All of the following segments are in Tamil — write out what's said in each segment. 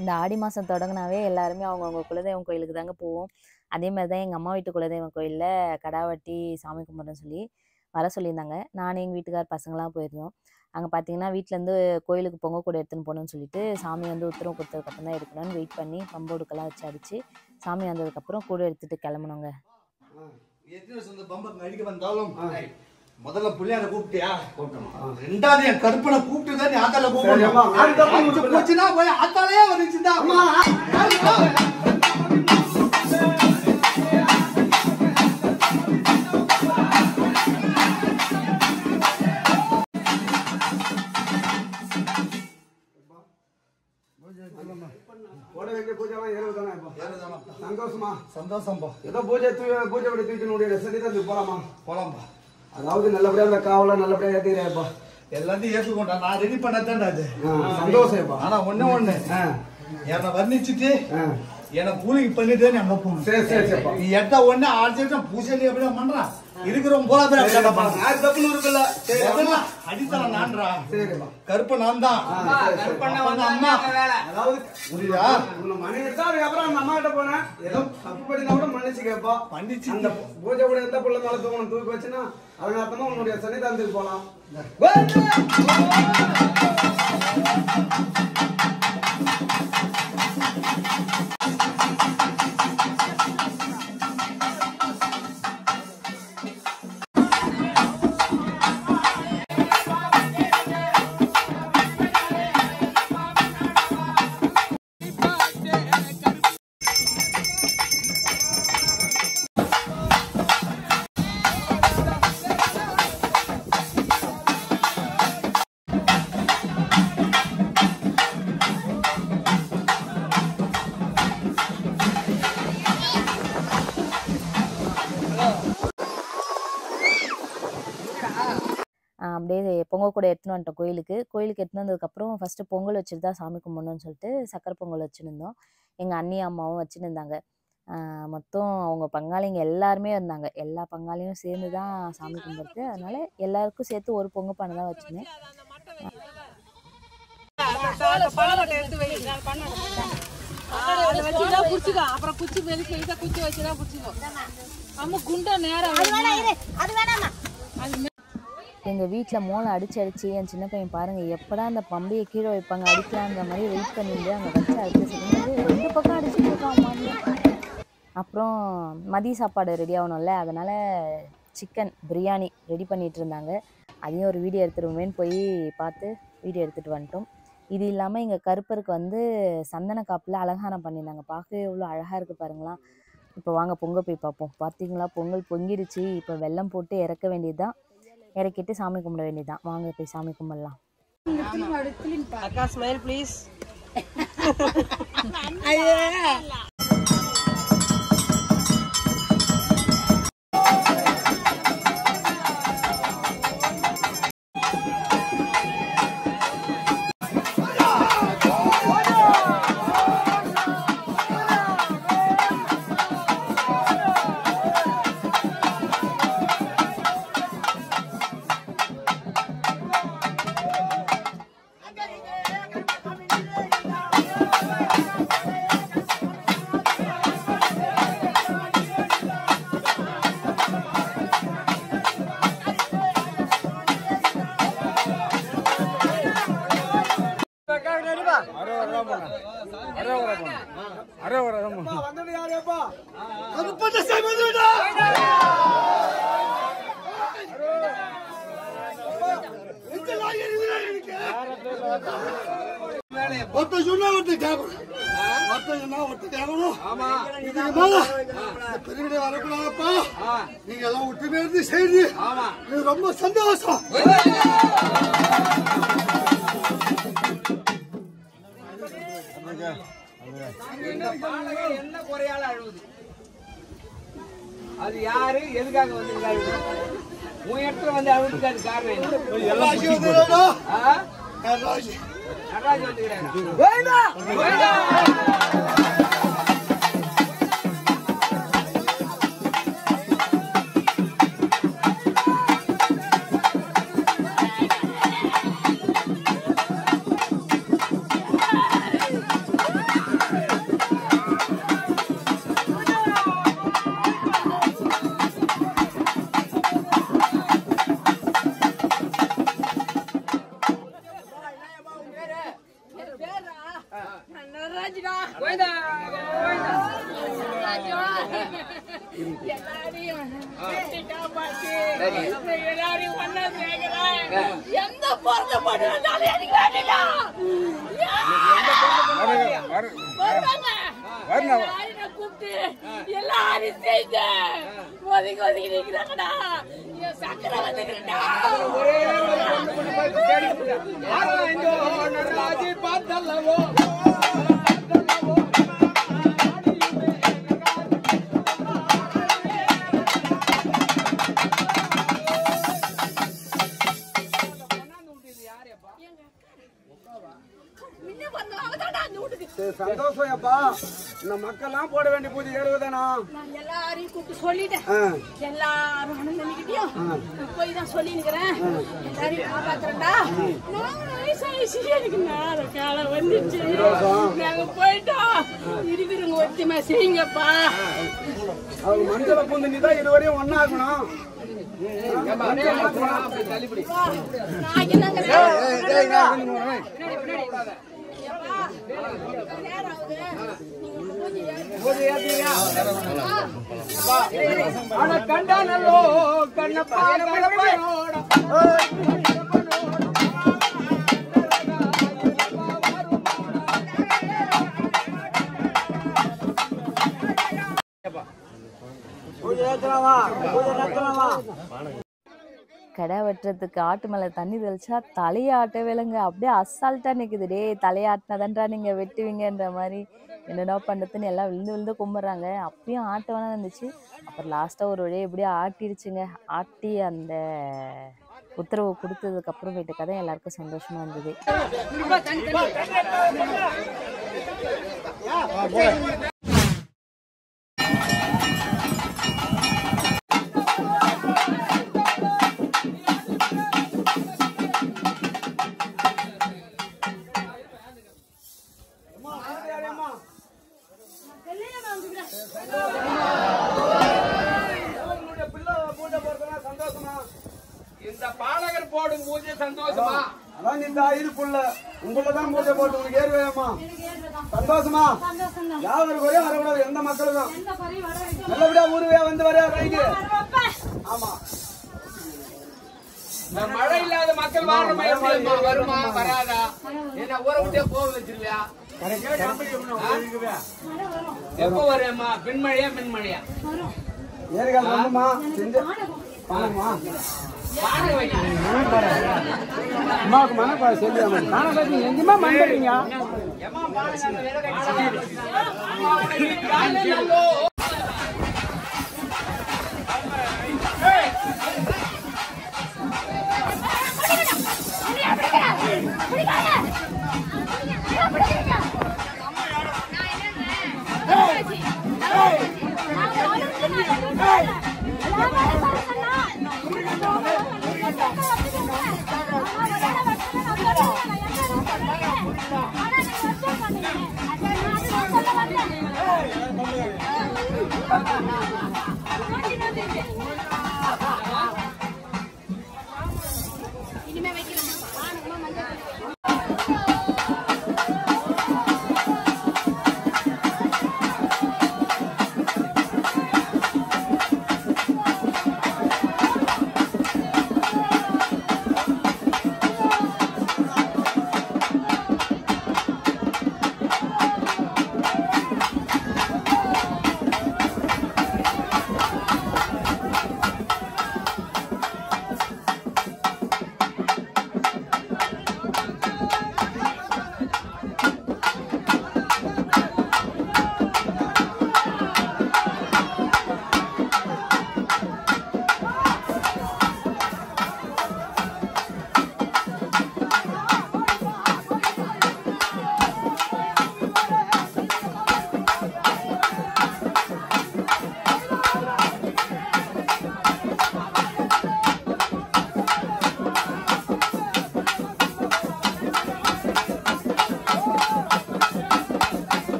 இந்த ஆடி மாதம் தொடங்கினாவே எல்லாருமே அவங்கவுங்க குலதெய்வம் கோயிலுக்கு தாங்க போவோம். அதே மாதிரி தான் எங்கள் அம்மா வீட்டு குலதெய்வம் கோயிலில் கடா வெட்டி சாமி கும்பிட்றேன்னு சொல்லி வர சொல்லியிருந்தாங்க. நானும் எங்கள் வீட்டுக்கார் பசங்களாம் போயிருந்தோம். அங்கே பார்த்தீங்கன்னா வீட்டிலேருந்து கோயிலுக்கு பொங்கல் கூட எடுத்துன்னு போகணுன்னு சொல்லிட்டு சாமி வந்து உத்தரவு கொடுத்ததுக்கப்புறம் தான் எடுக்கணும்னு வெயிட் பண்ணி பம்போடுக்கெல்லாம் வச்சு அடித்து சாமி வந்ததுக்கப்புறம் கூட எடுத்துகிட்டு கிளம்பணுங்க. முதல்ல புள்ளியார கூப்பிட்டியா? ரெண்டாவது என் கருப்பனை கூப்பிட்டு தான் ஆத்தால கூப்பிடுச்சுன்னா போய் ஆத்தாலே வந்துச்சுதான். சந்தோஷமா ஏதோ பூஜை படி தூக்கி சரி போலாமா? போலாம்பா. அதாவது நல்லபடியா அந்த காவல நல்லபடியா ஏத்துக்கிறேன்ப்பா. எல்லாத்தையும் ஏத்துக்கொண்டா நான் ரெடி பண்ணதான் அது சந்தோஷம்ப்பா. ஆனா ஒண்ணு என்ன வர்ணிச்சுட்டு என்ன கூலிக்கு பண்ணிட்டு நீ அங்க போகணும். சரி சரி சரிப்பா. நீ எட்ட ஒண்ணு ஆட்சிட்டு பூசலி எப்படியா பண்றான் இருக்கிறோம் போல தப்புன்னு இருக்குல்ல. அடித்தலாம் நான்றா. சரிப்பா. கருப்ப நான் தான் அம்மா. அதாவது புரியுதா? உன்னை மன்னிச்சுட்டா அதுக்கப்புறம் அந்த அம்மா கிட்ட போனேன். ஏதோ தப்பு பண்ணினா கூட மன்னிச்சுக்கப்பா. மன்னிச்சு அந்த பூஜை கூட எந்த பிள்ளை மேல தூக்கி வச்சுன்னா அதுக்கு அர்த்தமா உன்னுடைய சன்னிதானத்துக்கு போலாம். அப்படியே பொங்கல் கூட எடுத்துன்னு வந்துட்டோம் கோயிலுக்கு எடுத்துன்னு வந்ததுக்கப்புறம் ஃபஸ்ட்டு பொங்கல் வச்சுட்டு தான் சாமி கும்பிடணும்னு சொல்லிட்டு சக்கரை பொங்கல் வச்சுருந்தோம். எங்கள் அண்ணி அம்மாவும் வச்சுன்னு இருந்தாங்க. மொத்தம் அவங்க பங்காளிங்க எல்லாருமே இருந்தாங்க. எல்லா பங்காளியும் சேர்ந்து தான் சாமி கும்பிடுறது. அதனால எல்லாருக்கும் சேர்த்து ஒரு பொங்கல் பானை தான் வச்சுருந்தேன். எங்கள் வீட்டில் மோளை அடிச்சு என் சின்ன பையன் பாருங்கள் எப்படா அந்த பம்பையை கீழே வைப்பாங்க அடிக்கலான்ற மாதிரி வெயிட் பண்ணிட்டு அங்கே வச்சு அடுத்த செகண்ட் 2 பக்கம் அடிச்சுட்டு இருக்கான். அப்புறம் மதிய சாப்பாடு ரெடி ஆகணும்ல, அதனால் சிக்கன் பிரியாணி ரெடி பண்ணிகிட்டு இருந்தாங்க. அதையும் ஒரு வீடியோ எடுத்துருவேன்னு போய் பார்த்து வீடியோ எடுத்துகிட்டு வந்துட்டோம். இது இல்லாமல் எங்கள் கருப்பருக்கு வந்து சந்தன காப்பில் அலங்காரம் பண்ணியிருந்தாங்க. பார்க்கவே எவ்வளோ அழகாக இருக்குது பாருங்களா. இப்போ வாங்க பொங்கல் போய் பார்ப்போம். பார்த்தீங்களா பொங்கல் பொங்கிடுச்சு. இப்போ வெல்லம் போட்டு இறக்க வேண்டியது தான். இறக்கிட்டு சாமி கும்பிட வேண்டியதுதான். வாங்க போய் சாமி கும்பிடலாம். அக்கா ஸ்மைல் ப்ளீஸ். நீங்க எல்லாம் ஒற்றுமையா இருந்து செய்து ரொம்ப சந்தோஷம். என்ன குறையால அழுவுது? அது யாரு எதுக்காக வந்து உன் இடத்துல வந்து அழுவுறதுக்கு அது காரணம் நடராஜ் வந்துக்கிறாங்க. கோவிந்தா கோவிந்தா கோவிந்தா எல்லாரையும் காப்பாத்தி எல்லாரையும் ஒண்ணா சேர்க்கிறேன். எந்த பொருளை போட்டு வந்தாலும் எனக்கு வேண்டாம். எல்லாரையும் கூப்பிட்டு எல்லாரையும் சேர்த்து ஒதுக்கி ஒதுக்கி நிற்கிறாங்கடா. என் சக்கரை வந்துக்கிறேன்டா. பார்த்தல்லவோ சந்தோஷம் அப்பா. இந்த மக்கள்லாம் போட வேண்டிய பூஜை ஏறுவதானா? நான் எல்லாரையும் கூப்பிட்டு சொல்லிட்டேன். எல்லாரும் நினைக்கிட்டியும் போய் தான் சொல்லி நிக்கிறேன். எல்லாரையும் காப்பாத்துறேன்டா. எனக்கு நேர காலம் வந்துச்சு. நாங்க போயிட்டோம். இருக்கிறவங்க ஒத்தியமா செய்யுங்கப்பா. அவங்க மனுஷனை பூந்து நீதான் இதுவரையும் ஒன்னாகணும். கண்டானோ கண்ணப்பா கடை வெட்டுறதுக்கு ஆட்டு மேலே தண்ணி தெளிச்சா தலையாட்ட வேலைங்க அப்படியே அசால்ட்டாக நிற்குது. டே தலையாட்டினதான்றா நீங்கள் வெட்டுவீங்கன்ற மாதிரி என்னென்ன பண்ணுறதுன்னு எல்லாம் விழுந்து விழுந்து கும்பிட்றாங்க. அப்பயும் ஆட்ட வேணா இருந்துச்சு. அப்புறம் லாஸ்ட்டாக ஒரு வழியாக எப்படியோ ஆட்டிடுச்சுங்க. ஆட்டி அந்த உத்தரவு கொடுத்ததுக்கு அப்புறமேட்டுக்காக தான் எல்லாருக்கும் சந்தோஷமா இருந்தது. இந்த பாலகர் போடும் பூஜை சந்தோஷமா? அதான் நீ தாயிரு புள்ள உங்களதான் பூஜை போட்டு உனக்கு ஏறுவேமா? சந்தோஷமா? யாரும் ஒரே வரக்கூடாது. எந்த மக்களும் நல்லபடியா ஊருவே வந்து வர வைங்க. ஆமா, மழை இல்லாத மக்கள் வாழ வருமா வராதா? என்ன ஊரை விட்டே போக வச்சிருவியா? எப்ப வருமா? பின்மழையா மின்மழையா? ஏரிகால் வந்துமா செஞ்சு பானமா பானை வைக்கணும். அம்மாவுக்கு மனப்பா செஞ்சு பானை பத்தி எங்கேயுமா மண்டீங்க.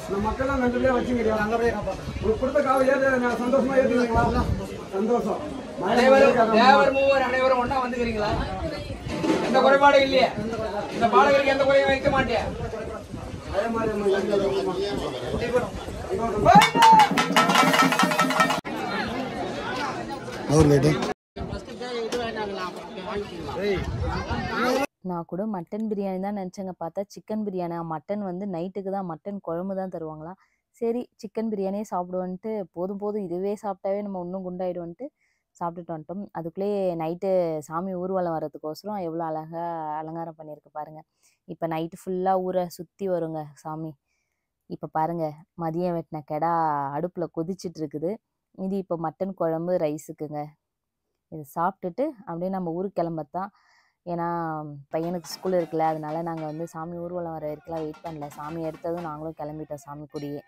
இந்த மக்கள்லாம் நல்லபடியா வச்சுக்கிறியா? நல்லபடியா காப்பாத்து. உங்களுக்கு கொடுத்த காவை ஏது சந்தோஷமா ஏத்துக்கிறீங்களா? சந்தோஷம். தேவர் மூவர் அனைவரும் ஒண்ணா வந்துக்கிறீங்களா? எந்த குறைபாடும் இல்லையே? இந்த பாடகருக்கு எந்த குறையும் வைக்க மாட்டியா? அதே மாதிரி நான் கூட மட்டன் பிரியாணி தான் நினச்சேங்க, பார்த்தா சிக்கன் பிரியாணி. மட்டன் வந்து நைட்டுக்கு தான், மட்டன் குழம்பு தான் தருவாங்களாம். சரி சிக்கன் பிரியாணியே சாப்பிடுவோன்ட்டு, போதும் போதும் இதுவே சாப்பிட்டாவே நம்ம இன்னும் குண்டாயிடுவோன்ட்டு சாப்பிட்டுட்டு வந்துட்டோம். அதுக்குள்ளேயே நைட்டு சாமி ஊர்வலம் வர்றதுக்கோசரம் எவ்வளோ அழகாக அலங்காரம் பண்ணியிருக்கு பாருங்கள். இப்போ நைட்டு ஃபுல்லாக ஊரை சுற்றி வருங்க சாமி. இப்போ பாருங்கள், மதியம் வெட்டின கெடா அடுப்பில் கொதிச்சிட்டு இருக்குது. இது இப்போ மட்டன் குழம்பு ரைஸுக்குங்க. இது சாப்பிட்டுட்டு அப்படியே நம்ம ஊருக்கு கிளம்பத்தான். ஏன்னா பையனுக்கு ஸ்கூல் இருக்குல்ல, அதனால நாங்கள் வந்து சாமி ஊர்வலம் வர வரைக்கும்லாம் வெயிட் பண்ணல. சாமி எடுத்ததும் நாங்களும் கிளம்பிட்டோம் சாமி கூடயே.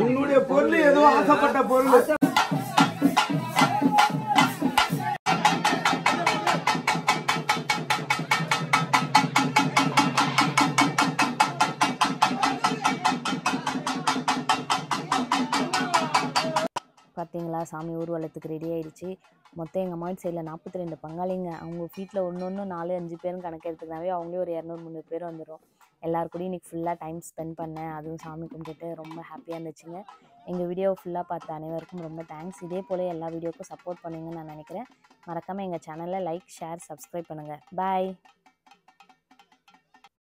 உன்னுடைய பொருள் ஏதோ ஆசைப்பட்ட பொருள். பார்த்தீங்களா, சாமி ஊர்வலத்துக்கு ரெடி ஆயிடுச்சு. மொத்தம் எங்கள் அம்மா சைடில் 42 பங்காளிங்க. அவங்க வீட்டில் ஒன்று 4-5 பேரும் கணக்கு எடுத்துக்கினாவே அவங்களே ஒரு 200-300 பேர் வந்துடும். எல்லாருக்கூடையும் இன்றைக்கி ஃபுல்லாக டைம் ஸ்பெண்ட் பண்ணேன். அதுவும் சாமி கும்பிட்டுட்டு ரொம்ப ஹாப்பியாக இருந்துச்சுங்க. எங்கள் வீடியோவை ஃபுல்லாக பார்த்த அனைவருக்கும் ரொம்ப தேங்க்ஸ். இதே போல் எல்லா வீடியோவுக்கும் சப்போர்ட் பண்ணுவீங்கன்னு நான் நினைக்கிறேன். மறக்காமல் எங்கள் சேனலில் லைக், ஷேர், சப்ஸ்கிரைப் பண்ணுங்கள். பாய்.